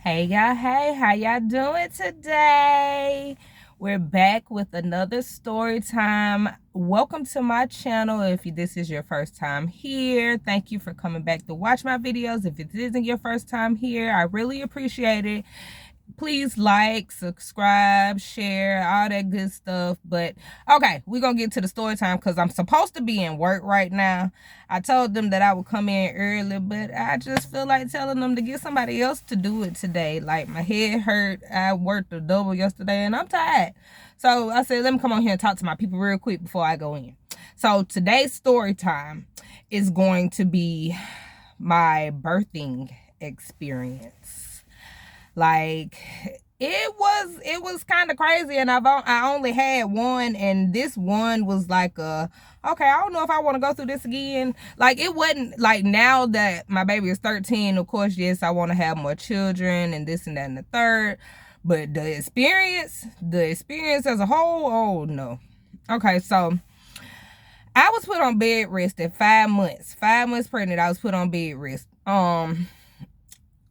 Hey y'all, hey, how y'all doing today? We're back with another story time. Welcome to my channel. If this is your first time here, thank you for coming back to watch my videos. If it isn't your first time here, I really appreciate it. Please like, subscribe, share, all that good stuff. But okay, we're gonna get to the story time because I'm supposed to be in work right now. I told them that I would come in early, but I just feel like telling them to get somebody else to do it today. Like, my head hurt. I worked a double yesterday and I'm tired. So I said, let me come on here and talk to my people real quick before I go in. So today's story time is going to be my birthing experience. Like, it was kind of crazy, and I only had one, and this one was like okay, I don't know if I want to go through this again. Like, it wasn't like, now that my baby is 13, of course, yes, I want to have more children and this and that and the third, but the experience as a whole, oh no. Okay, so I was put on bed rest at 5 months pregnant. I was put on bed rest.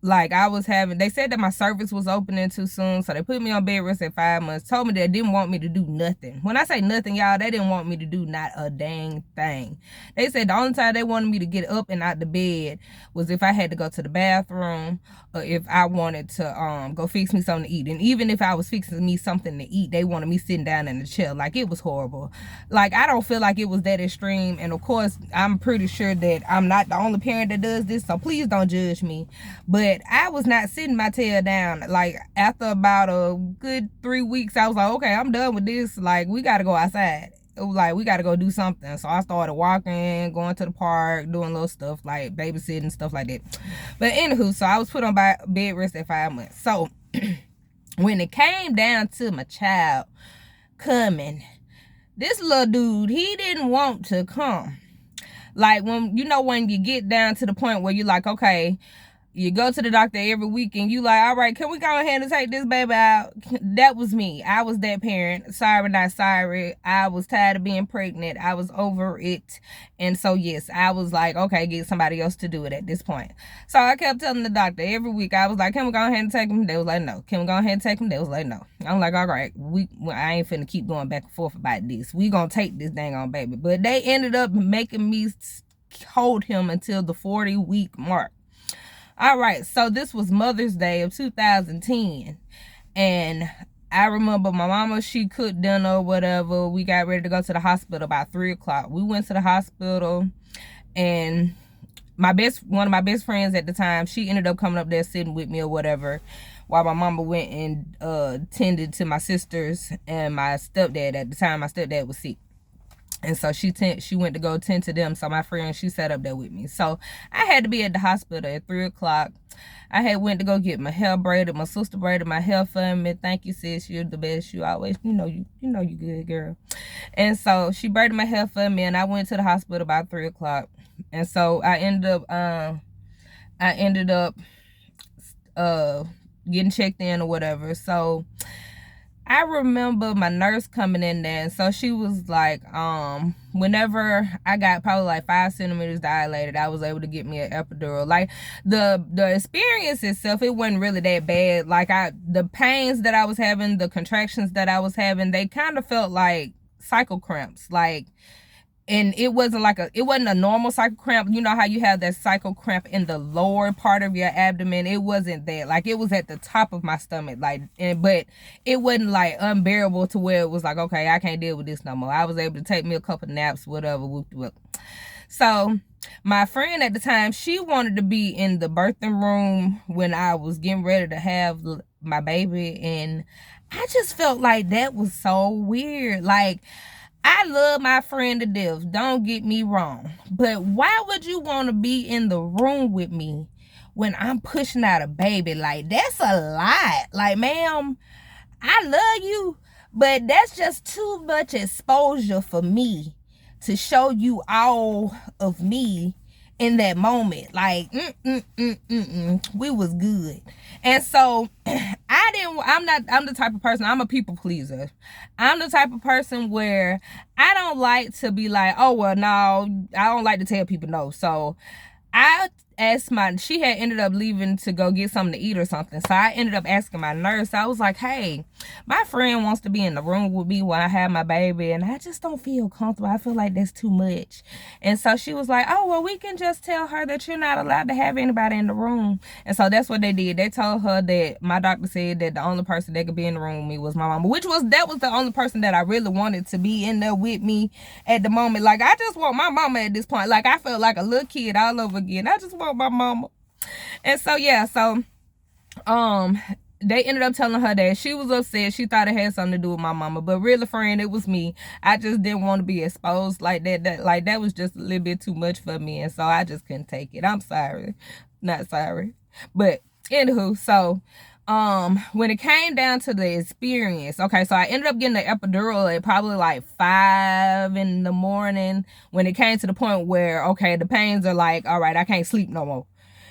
Like, they said that my cervix was opening too soon, so they put me on bed rest at 5 months. Told me they didn't want me to do nothing. When I say nothing, y'all, they didn't want me to do not a dang thing. They said the only time they wanted me to get up and out the bed was if I had to go to the bathroom, or if I wanted to go fix me something to eat. And even if I was fixing me something to eat, they wanted me sitting down in the chair. Like, it was horrible. Like, I don't feel like it was that extreme. And of course, I'm pretty sure that I'm not the only parent that does this, so please don't judge me. But I was not sitting my tail down. Like, after about a good 3 weeks, I was like, okay, I'm done with this. Like, we got to go outside. It was like, we got to go do something. So I started walking, going to the park, doing little stuff like babysitting, stuff like that. But anywho, so I was put on bed rest at 5 months. So when it came down to my child coming, this little dude, he didn't want to come. Like, when you get down to the point where you're like, okay, you go to the doctor every week and you like, all right, can we go ahead and take this baby out? That was me. I was that parent. Sorry, not sorry. I was tired of being pregnant. I was over it. And so, yes, I was like, okay, get somebody else to do it at this point. So I kept telling the doctor every week, I was like, can we go ahead and take him? They was like, no. Can we go ahead and take him? They was like, no. I'm like, all right, I ain't finna keep going back and forth about this. We gonna take this dang on baby. But they ended up making me hold him until the 40-week mark. All right, so this was Mother's Day of 2010, and I remember my mama, she cooked dinner or whatever. We got ready to go to the hospital about 3 o'clock. We went to the hospital, and one of my best friends at the time, she ended up coming up there sitting with me or whatever, while my mama went and tended to my sisters and my stepdad. At the time, my stepdad was sick. And so she went to go tend to them. So my friend, she sat up there with me. So I had to be at the hospital at 3 o'clock. I had went to go get my hair braided. My sister braided my hair for me. Thank you, sis. You're the best. You always, you good, girl. And so she braided my hair for me, and I went to the hospital about 3 o'clock. And so I ended up getting checked in or whatever. So I remember my nurse coming in there, and so she was like, whenever I got probably like 5 centimeters dilated, I was able to get me an epidural. Like, the experience itself, it wasn't really that bad. Like, the pains that I was having, the contractions that I was having, they kind of felt like cycle cramps. Like, and it wasn't a normal cycle cramp. You know how you have that cycle cramp in the lower part of your abdomen? It wasn't that. Like, it was at the top of my stomach. Like, but it wasn't like unbearable to where it was like, okay, I can't deal with this no more. I was able to take me a couple naps, whatever. So my friend at the time, she wanted to be in the birthing room when I was getting ready to have my baby, and I just felt like that was so weird. Like, I love my friend to death, don't get me wrong, but why would you want to be in the room with me when I'm pushing out a baby? Like, that's a lot. Like, ma'am, I love you, but that's just too much exposure for me to show you all of me in that moment. Like, we was good. And so I'm the type of person, I'm a people pleaser. I'm the type of person where I don't like to be like, oh, well, no, I don't like to tell people no. So I she had ended up leaving to go get something to eat or something. So I ended up asking my nurse. I was like, hey, my friend wants to be in the room with me while I have my baby, and I just don't feel comfortable. I feel like that's too much. And so she was like, oh, well, we can just tell her that you're not allowed to have anybody in the room. And so that's what they did. They told her that my doctor said that the only person that could be in the room with me was my mama, that was the only person that I really wanted to be in there with me at the moment. Like, I just want my mama at this point. Like, I felt like a little kid all over again. I just want my mama. And so yeah, so they ended up telling her that she was upset. She thought it had something to do with my mama, but really, friend, it was me. I just didn't want to be exposed like that. That was just a little bit too much for me, and so I just couldn't take it. I'm sorry. Not sorry. But anywho, so when it came down to the experience, okay, so I ended up getting the epidural at probably like 5 in the morning, when it came to the point where, okay, the pains are like, all right, I can't sleep no more.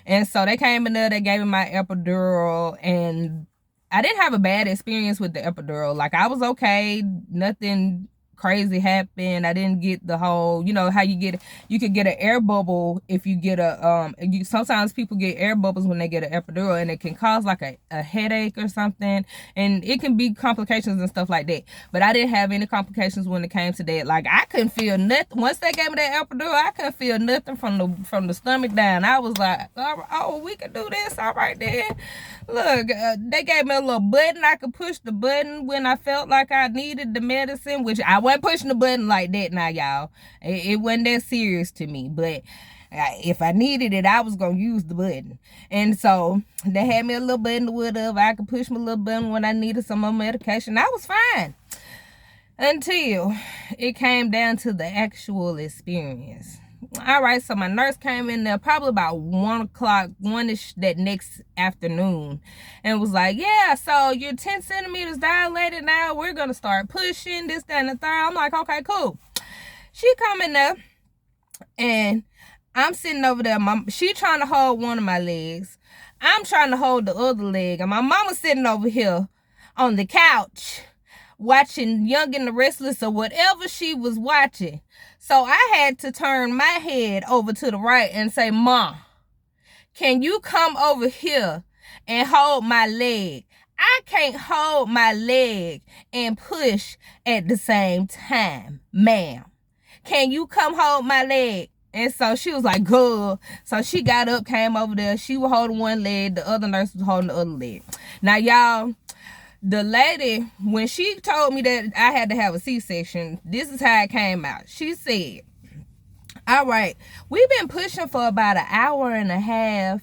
And so they came in there, they gave me my epidural, and I didn't have a bad experience with the epidural. Like, I was okay, nothing crazy happened. I didn't get the whole, you know how you could get an air bubble if you get a sometimes people get air bubbles when they get an epidural, and it can cause like a headache or something, and it can be complications and stuff like that. But I didn't have any complications when it came to that. Like, I couldn't feel nothing once they gave me that epidural. I couldn't feel nothing from the stomach down. I was like, oh, we can do this, all right then. Look, they gave me a little button. I could push the button when I felt like I needed the medicine, which I wasn't pushing the button like that now, y'all. It wasn't that serious to me, but if I needed it, I was gonna use the button. And so they had me a little button or whatever. I could push my little button when I needed some more medication. I was fine until it came down to the actual experience. All right, so my nurse came in there probably about 1 o'clock, 1-ish that next afternoon, and was like, yeah, so you're 10 centimeters dilated now. We're going to start pushing this, that, and the third. I'm like, okay, cool. She come in there, and I'm sitting over there. She trying to hold one of my legs. I'm trying to hold the other leg, and my mama sitting over here on the couch watching Young and the Restless or whatever she was watching. So I had to turn my head over to the right and say, Ma, can you come over here and hold my leg? I can't hold my leg and push at the same time, ma'am. Can you come hold my leg? And so she was like, good. So she got up, came over there. She was holding one leg. The other nurse was holding the other leg. Now, y'all, the lady, when she told me that I had to have a C-section, this is how it came out. She said, all right, we've been pushing for about 1.5 hours,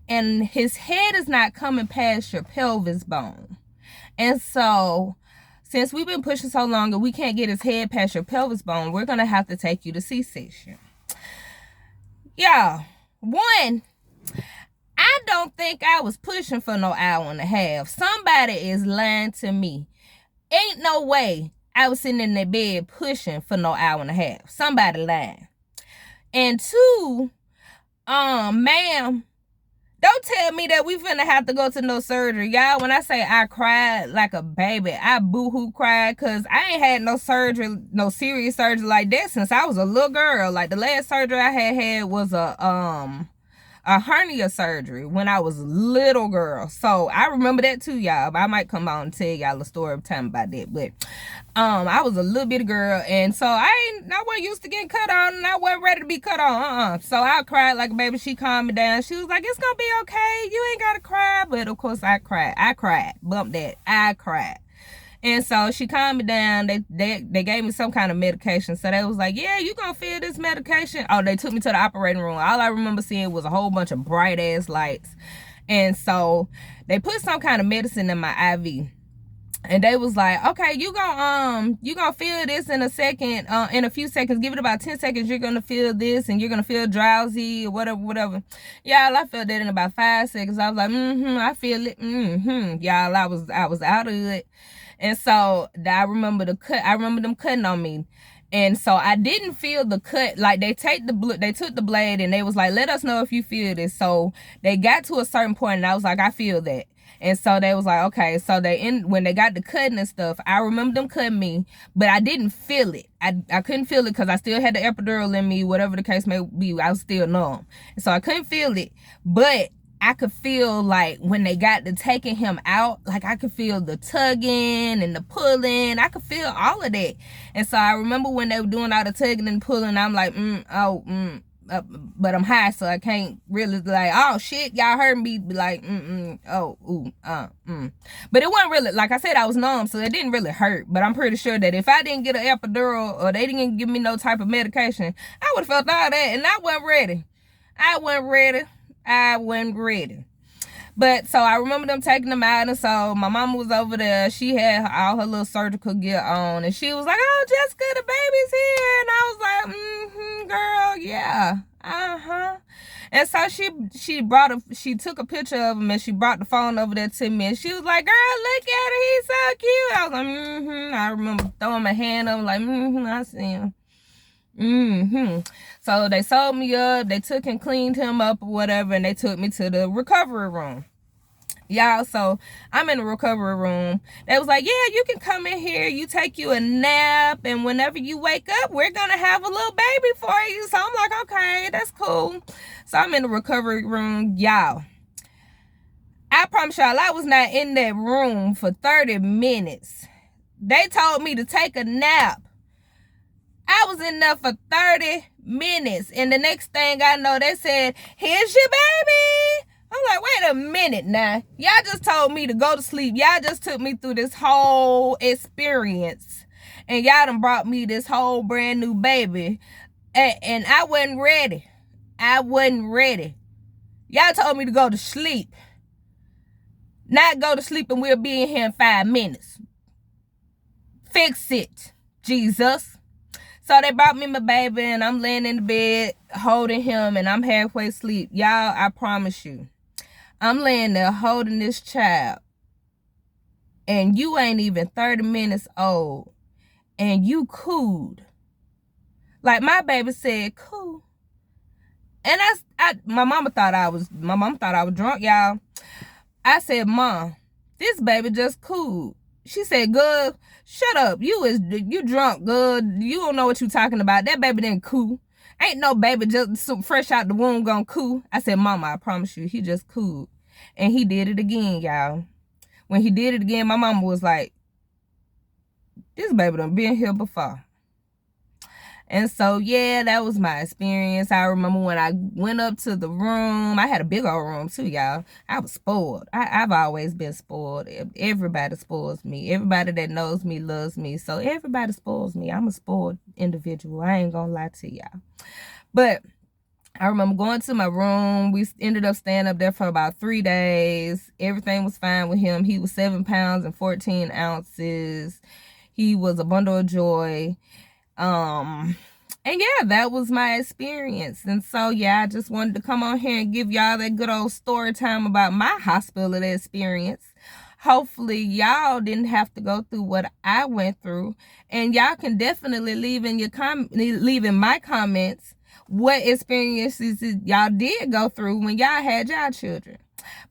and his head is not coming past your pelvis bone. And so, since we've been pushing so long and we can't get his head past your pelvis bone, we're going to have to take you to C-section. Y'all, one, I don't think I was pushing for no 1.5 hours. Somebody is lying to me. Ain't no way I was sitting in that bed pushing for no 1.5 hours. Somebody lying. And two, ma'am, don't tell me that we finna have to go to no surgery. Y'all, when I say I cried like a baby, I boo-hoo cried, because I ain't had no surgery, no serious surgery like that since I was a little girl. Like, the last surgery I had was a hernia surgery when I was a little girl. So I remember that too, y'all. I might come on and tell y'all a story time about that. But I was a little bitty girl, and so I wasn't used to getting cut on, and I wasn't ready to be cut on. So I cried like a baby. She calmed me down. She was like, it's gonna be okay. You ain't gotta cry. But of course I cried. Bump that. I cried. And so she calmed me down. They gave me some kind of medication. So they was like, yeah, you gonna feel this medication. Oh, they took me to the operating room. All I remember seeing was a whole bunch of bright ass lights. And so they put some kind of medicine in my IV. And they was like, okay, you gonna feel this in a second, in a few seconds. Give it about 10 seconds. You're gonna feel this, and you're gonna feel drowsy or whatever. Y'all, I felt that in about 5 seconds. I was like, I feel it. Y'all, I was out of it. And so I remember the cut. I remember them cutting on me. And so I didn't feel the cut. Like, they took the blade, and they was like, let us know if you feel this. So they got to a certain point, and I was like, I feel that. And so they was like, okay. So when they got the cutting and stuff, I remember them cutting me, but I didn't feel it. I couldn't feel it because I still had the epidural in me, whatever the case may be. I was still numb. So I couldn't feel it. But I could feel, like, when they got to taking him out, like, I could feel the tugging and the pulling. I could feel all of that. And so I remember when they were doing all the tugging and pulling, I'm like, but I'm high, so I can't really, like, oh shit, y'all heard me, be like, But it wasn't really, like I said, I was numb, so it didn't really hurt. But I'm pretty sure that if I didn't get an epidural or they didn't give me no type of medication, I would have felt all that, and I wasn't ready. I wasn't ready. But so I remember them taking them out, and so my mama was over there. She had all her little surgical gear on, and she was like, oh, Jessica, the baby's here. And I was like, girl, yeah, And so she took a picture of him, and she brought the phone over there to me, and she was like, girl, look at him, he's so cute. I was like, I remember throwing my hand up, like, I see him. So they sewed me up, they took and cleaned him up or whatever, and they took me to the recovery room. Y'all, so I'm in the recovery room. They was like, yeah, you can come in here, you take you a nap, and whenever you wake up, we're gonna have a little baby for you. So I'm like, okay, that's cool. So I'm in the recovery room. Y'all, I promise y'all, I was not in that room for 30 minutes. They told me to take a nap. I was in there for 30 minutes. And the next thing I know, they said, here's your baby. I'm like, wait a minute now. Y'all just told me to go to sleep. Y'all just took me through this whole experience. And y'all done brought me this whole brand new baby. And I wasn't ready. Y'all told me to go to sleep. Not go to sleep and we'll be in here in 5 minutes. Fix it, Jesus. So they brought me my baby, and I'm laying in the bed holding him, and I'm halfway asleep. Y'all, I promise you, I'm laying there holding this child, and you ain't even 30 minutes old, and you cooed. Like, my baby said, cool. And my mama thought I was drunk, y'all. I said, Mom, this baby just cooed. She said, good. Shut up. You drunk, good. You don't know what you talking about. That baby didn't coo. Ain't no baby just fresh out the womb gonna coo. I said, Mama, I promise you, he just cooed. And he did it again, y'all. When he did it again, my mama was like, this baby done been here before. And so, yeah, that was my experience. I remember when I went up to the room. I had a big old room, too, y'all. I was spoiled. I've always been spoiled. Everybody spoils me. Everybody that knows me loves me. So, everybody spoils me. I'm a spoiled individual. I ain't gonna lie to y'all. But I remember going to my room. We ended up staying up there for about 3 days. Everything was fine with him. He was 7 pounds and 14 ounces. He was a bundle of joy. And yeah, that was my experience. And so, yeah, I just wanted to come on here and give y'all that good old story time about my hospital experience. Hopefully, y'all didn't have to go through what I went through. And y'all can definitely leave in my comments what experiences y'all did go through when y'all had y'all children.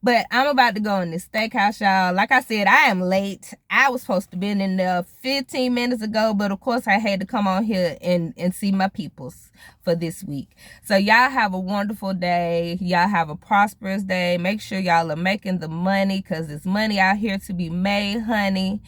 But I'm about to go in this steakhouse, y'all. Like I said, I am late. I was supposed to be in there 15 minutes ago, but of course I had to come on here and see my peoples for this week. So y'all have a wonderful day. Y'all have a prosperous day. Make sure y'all are making the money, because there's money out here to be made, honey.